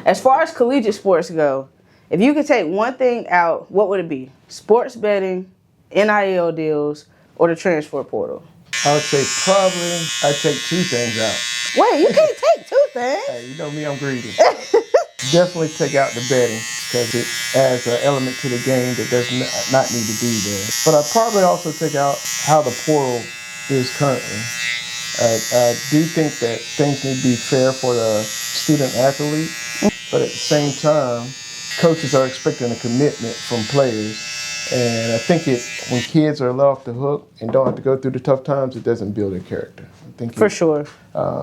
As far as collegiate sports go, if you could take one thing out, what would it be? Sports betting, NIL deals, or the transfer portal? I would say probably I'd take two things out. Wait, you can't take two things. Hey, you know me, I'm greedy. Definitely take out the betting because it adds an element to the game that does not need to be there. But I'd probably also take out how the portal is currently. I do think that things need to be fair for the student athlete, but at the same time, coaches are expecting a commitment from players. And I think when kids are let off the hook and don't have to go through the tough times, it doesn't build their character. I think For sure.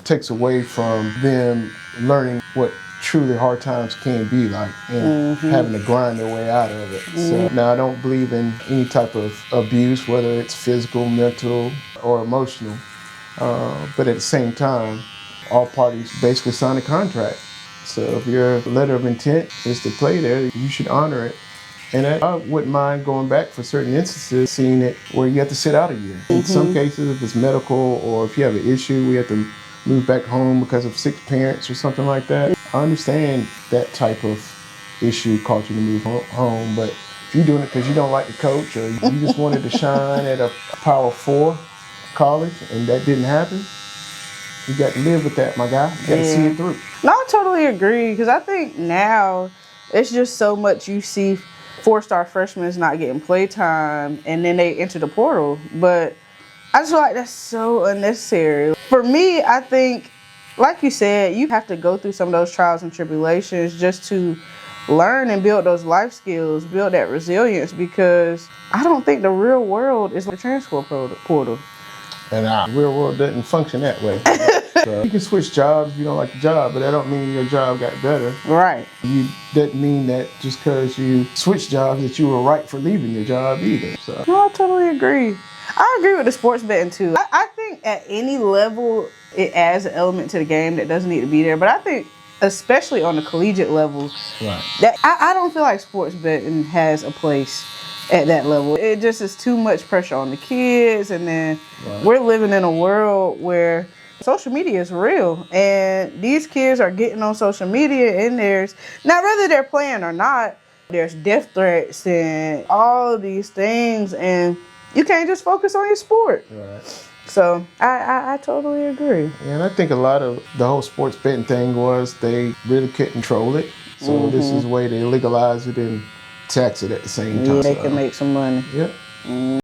Takes away from them learning what truly hard times can be like and having to grind their way out of it. So now I don't believe in any type of abuse, whether it's physical, mental, or emotional. But at the same time, all parties basically sign a contract. So if your letter of intent is to play there, you should honor it. And I wouldn't mind going back for certain instances, seeing it where you have to sit out a year. In some cases, if it's medical or if you have an issue, we have to move back home because of sick parents or something like that. I understand that type of issue caused you to move home, but if you're doing it because you don't like the coach or you just wanted to shine at a Power 4 college and that didn't happen, you got to live with that, my guy. You got to see it through. No, I totally agree because I think now it's just so much you see four-star freshmen not getting playtime and then they enter the portal. But I just feel like that's so unnecessary. For me, I think, like you said, you have to go through some of those trials and tribulations just to learn and build those life skills, build that resilience, because I don't think the real world is like the transfer portal. And the real world doesn't function that way. So you can switch jobs if you don't like the job, but that don't mean your job got better. Right. You doesn't mean that just because you switched jobs that you were right for leaving your job either. So. No, I totally agree. I agree with the sports betting too. I think at any level it adds an element to the game that doesn't need to be there. But I think especially on the collegiate level, that I don't feel like sports betting has a place at that level. It just is too much pressure on the kids, and then we're living in a world where social media is real, and these kids are getting on social media, and there's, now whether they're playing or not, there's death threats and all of these things, and you can't just focus on your sport. Right. So I totally agree. And I think a lot of the whole sports betting thing was they really couldn't control it. So this is the way they legalize it and tax it at the same time. Yeah, they can make some money. Yep.